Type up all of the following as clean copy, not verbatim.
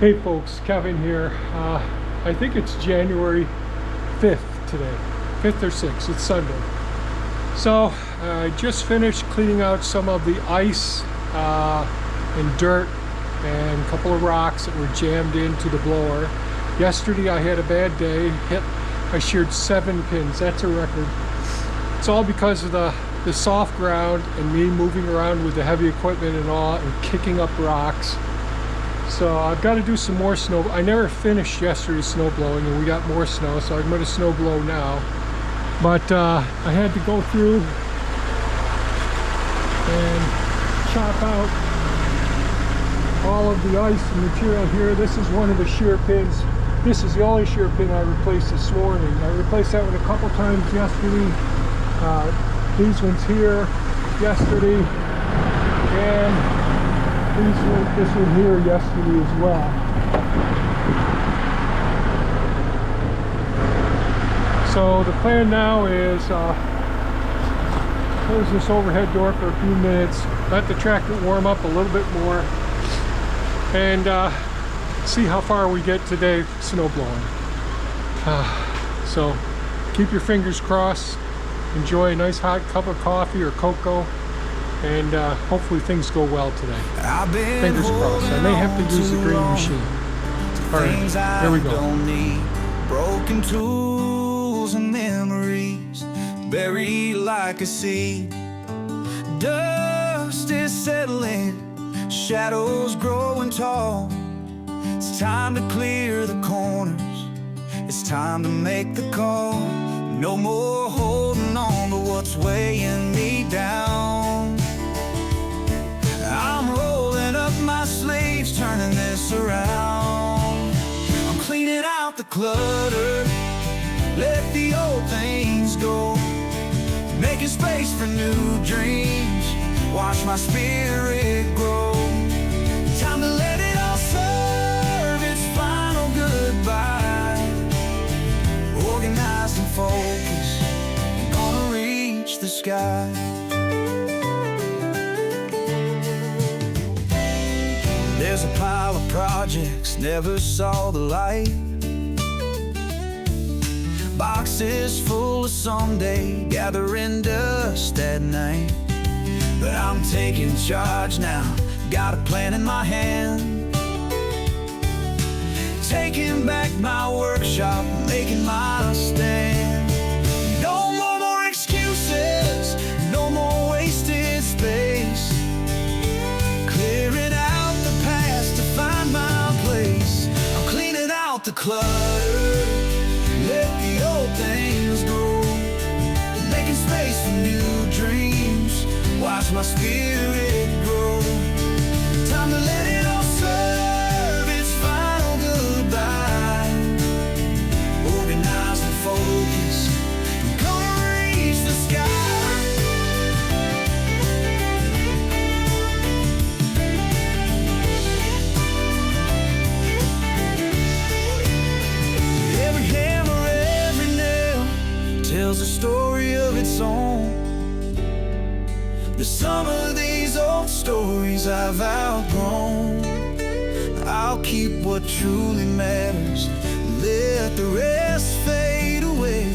Hey folks, Kevin here. I think it's January 5th today, 5th or 6th, it's Sunday. So I just finished cleaning out some of the ice and dirt and a couple of rocks that were jammed into the blower. Yesterday I had a bad day, I sheared 7 pins, that's a record. It's all because of the soft ground and me moving around with the heavy equipment and all and kicking up rocks. So I've got to do some more snow. I never finished yesterday's snow blowing and we got more snow, so I'm going to snow blow now. But I had to go through and chop out all of the ice and material here. This is one of the shear pins. This is the only shear pin I replaced this morning. I replaced that one a couple times yesterday. These ones here yesterday, and this one here yesterday as well. So the plan now is close this overhead door for a few minutes, let the tractor warm up a little bit more, and see how far we get today snow blowing. So keep your fingers crossed. Enjoy a nice hot cup of coffee or cocoa, and hopefully things go well today. Fingers crossed. I may have to use the green machine. All right, here we go. Broken tools and memories buried like a seed. Dust is settling, shadows growing tall. It's time to clear the corners. It's time to make the call. No more holding on to what's weighing me down. I'm rolling up my sleeves, turning this around. I'm cleaning out the clutter, let the old things go, making space for new dreams, watch my spirit grow. Time to let it all serve its final goodbye. Organized and focused, gonna reach the sky. There's a pile of projects never saw the light, boxes full of someday gathering dust at night. But I'm taking charge now, got a plan in my hand, taking back my workshop, making my stand. No more excuses, no more wasted space, clearing out the past to find my place. I'm cleaning out the clutter, let the old things go, making space for new dreams, watch my spirit grow. Time to let it all serve its final goodbye. Organized and focused, gonna reach the sky. Every hammer, every nail tells a story of its own. The sum of these old stories I've outgrown. I'll keep what truly matters, let the rest fade away.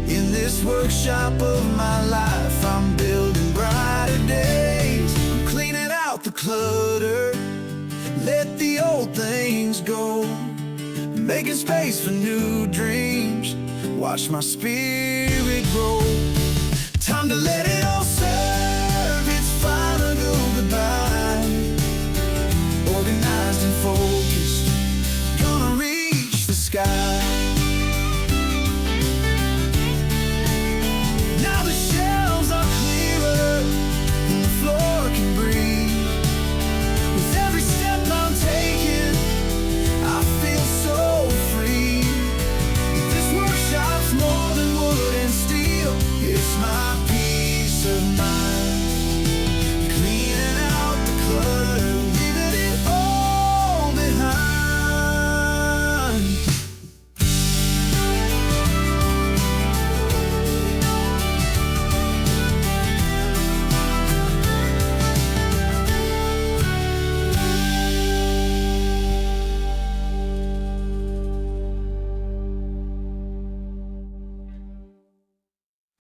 In this workshop of my life, I'm building brighter days. I'm cleaning out the clutter, let the old things go, making space for new dreams, watch my spirit grow. Time to let it all serve its final goodbye. Organized and focused,